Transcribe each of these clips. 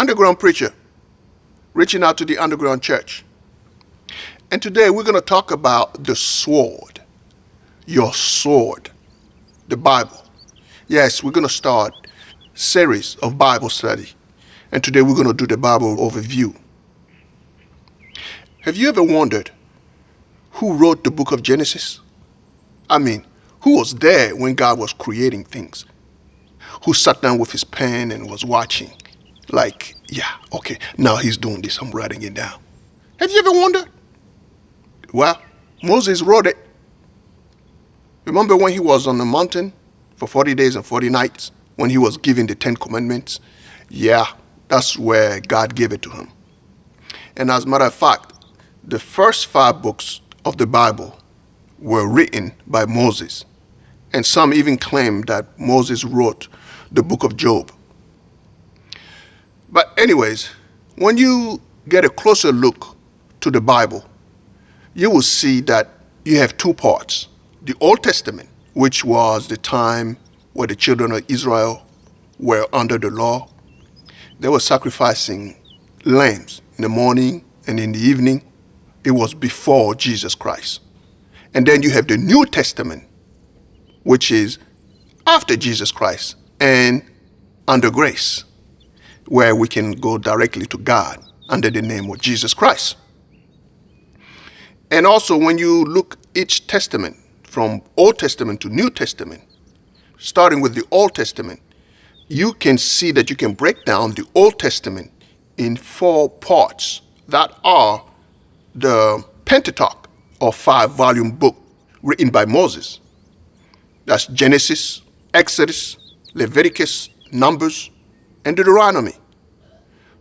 underground preacher, reaching out to the underground church. And today we're going to talk about the sword, your sword, the Bible. Yes, we're going to start a series of Bible study. And today we're going to do the Bible overview. Have you ever wondered who wrote the book of Genesis? I mean, who was there when God was creating things? Who sat down with his pen and was watching? Like, yeah, okay, now he's doing this, I'm writing it down. Have you ever wondered? Well, Moses wrote it. Remember when he was on the mountain for 40 days and 40 nights, when he was given the 10 Commandments? Yeah, that's where God gave it to him. And as a matter of fact, the first 5 books of the Bible were written by Moses. And some even claim that Moses wrote the book of Job. But anyways, when you get a closer look to the Bible, you will see that you have 2 parts. The Old Testament, which was the time where the children of Israel were under the law. They were sacrificing lambs in the morning and in the evening. It was before Jesus Christ. And then you have the New Testament, which is after Jesus Christ and under grace, where we can go directly to God under the name of Jesus Christ. And also when you look each testament from Old Testament to New Testament, starting with the Old Testament, you can see that you can break down the Old Testament in 4 parts that are the Pentateuch, or 5-volume book written by Moses. That's Genesis, Exodus, Leviticus, Numbers, and Deuteronomy.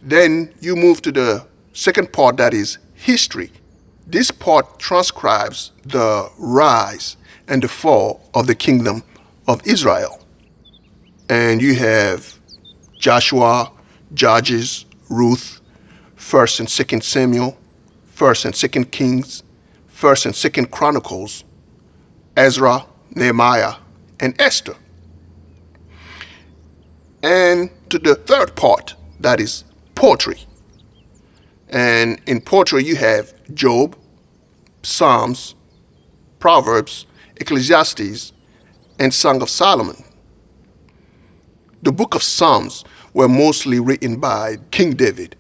Then you move to the second part, that is history. This part transcribes the rise and the fall of the kingdom of Israel. And you have Joshua, Judges, Ruth, 1st and 2nd Samuel, 1st and 2nd Kings, 1st and 2nd Chronicles, Ezra, Nehemiah, and Esther. And to the third part, that is poetry. And in poetry you have Job, Psalms, Proverbs, Ecclesiastes, and Song of Solomon. The book of Psalms were mostly written by King David,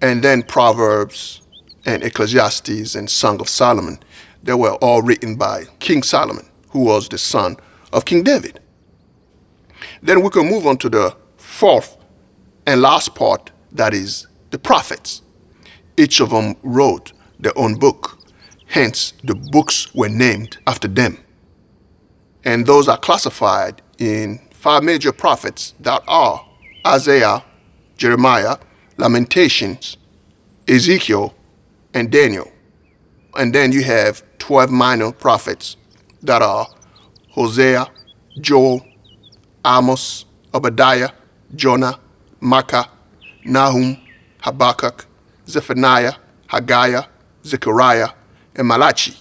and then Proverbs and Ecclesiastes and Song of Solomon, they were all written by King Solomon, who was the son of King David. Then we can move on to the 4th and last part, that is the prophets. Each of them wrote their own book. Hence, the books were named after them. And those are classified in 5 major prophets that are Isaiah, Jeremiah, Lamentations, Ezekiel, and Daniel. And then you have 12 minor prophets that are Hosea, Joel, Amos, Obadiah, Jonah, Micah, Nahum, Habakkuk, Zephaniah, Haggai, Zechariah, and Malachi.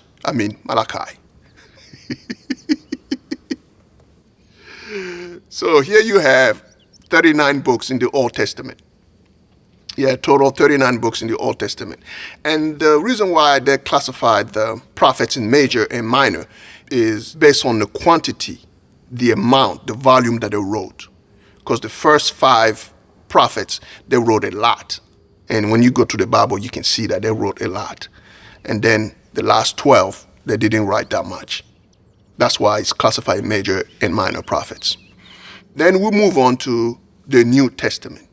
So here you have 39 books in the Old Testament. Yeah, total 39 books in the Old Testament. And the reason why they classified the prophets in major and minor is based on the quantity, the amount, the volume that they wrote. Because the first 5 prophets, they wrote a lot. And when you go to the Bible, you can see that they wrote a lot. And then the last 12, they didn't write that much. That's why it's classified major and minor prophets. Then we move on to the New Testament.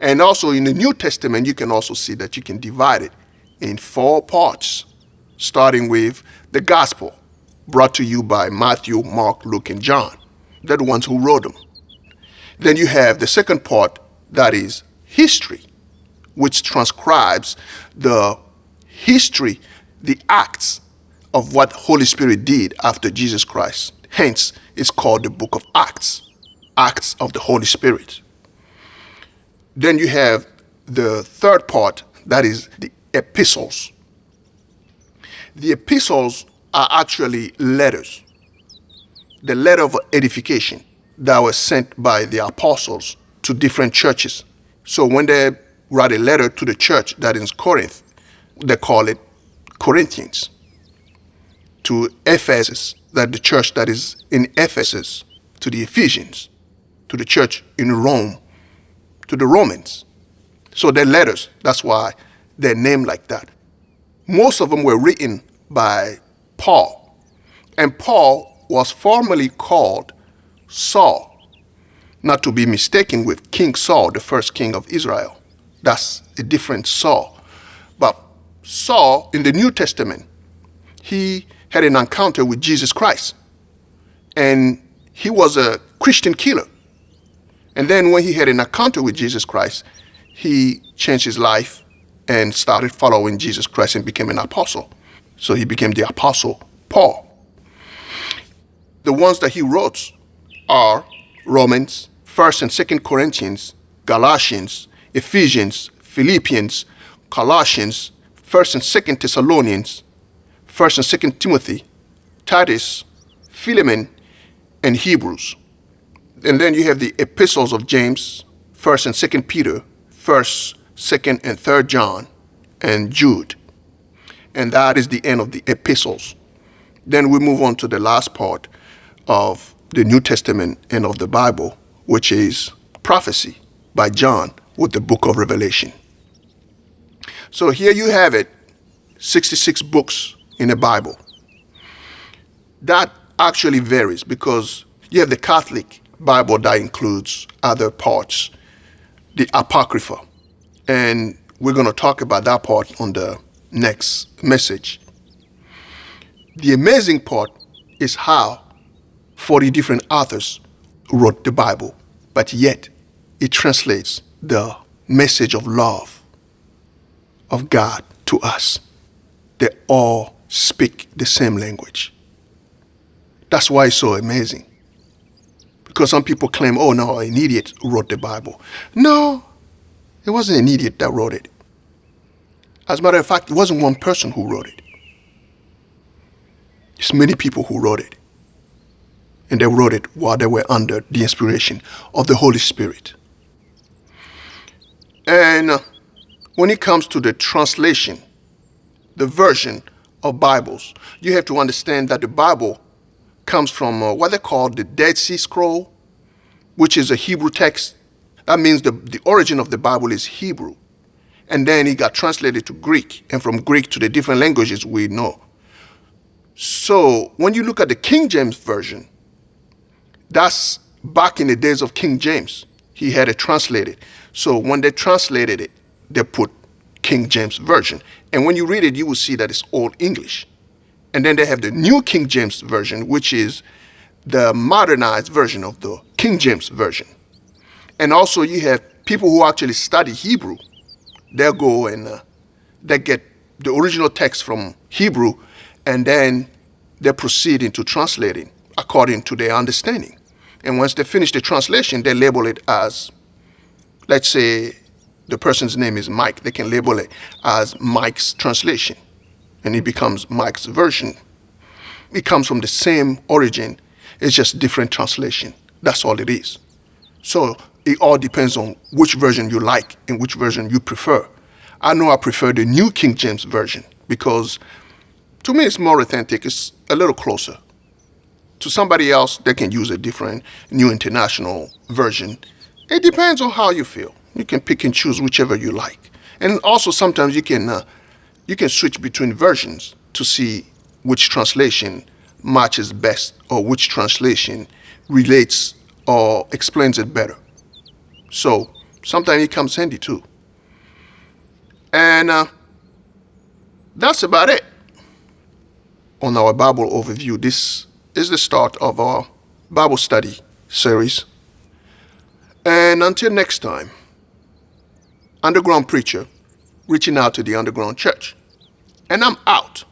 And also in the New Testament, you can also see that you can divide it in 4 parts, starting with the gospel, brought to you by Matthew, Mark, Luke, and John. They're the ones who wrote them. Then you have the second part, that is history, which transcribes the history, the acts of what Holy Spirit did after Jesus Christ. Hence, it's called the book of Acts, Acts of the Holy Spirit. Then you have the third part, that is the epistles. The epistles are actually letters, the letter of edification that was sent by the apostles to different churches So when they write a letter to the church that is Corinth, they call it Corinthians. To Ephesus, that the church that is in Ephesus, to the Ephesians, to the church in Rome, to the Romans. So they're letters. That's why they're named like that. Most of them were written by Paul. And Paul was formerly called Saul, not to be mistaken with King Saul, the first king of Israel. That's a different Saul. But Saul, in the New Testament, he had an encounter with Jesus Christ. And he was a Christian killer. And then when he had an encounter with Jesus Christ, he changed his life and started following Jesus Christ and became an apostle. So he became the apostle Paul. The ones that he wrote are Romans, 1st and 2nd Corinthians, Galatians, Ephesians, Philippians, Colossians, 1st and 2nd Thessalonians, 1st and 2nd Timothy, Titus, Philemon, and Hebrews. And then you have the epistles of James, 1st and 2nd Peter, 1st, 2nd, and 3rd John, and Jude. And that is the end of the epistles. Then we move on to the last part of the New Testament and of the Bible, which is prophecy by John with the book of Revelation. So here you have it, 66 books in the Bible. That actually varies because you have the Catholic Bible that includes other parts, the Apocrypha. And we're going to talk about that part on the next message. The amazing part is how 40 different authors wrote the Bible, but yet it translates the message of love of God to us. They all speak the same language. That's why it's so amazing. Because some people claim, oh no, an idiot wrote the Bible. No, it wasn't an idiot that wrote it. As a matter of fact, it wasn't one person who wrote it. It's many people who wrote it. And they wrote it while they were under the inspiration of the Holy Spirit. And when it comes to the translation, the version of Bibles, you have to understand that the Bible comes from what they call the Dead Sea Scroll, which is a Hebrew text. That means the origin of the Bible is Hebrew. And then it got translated to Greek, and from Greek to the different languages we know. So when you look at the King James Version, that's back in the days of King James. He had it translated. So when they translated it, they put King James Version. And when you read it, you will see that it's Old English. And then they have the New King James Version, which is the modernized version of the King James Version. And also you have people who actually study Hebrew. They'll go and they get the original text from Hebrew, and then they proceed into translating according to their understanding. And once they finish the translation, they label it as, let's say the person's name is Mike. They can label it as Mike's translation, and it becomes Mike's version. It comes from the same origin. It's just different translation. That's all it is. So it all depends on which version you like and which version you prefer. I know I prefer the New King James Version because to me it's more authentic. It's a little closer. To somebody else, they can use a different New International Version. It depends on how you feel. You can pick and choose whichever you like. And also sometimes you can switch between versions to see which translation matches best or which translation relates or explains it better. So sometimes it comes handy too. And that's about it on our Bible overview. This is the start of our Bible study series. And until next time, Underground Preacher, reaching out to the underground church. And I'm out.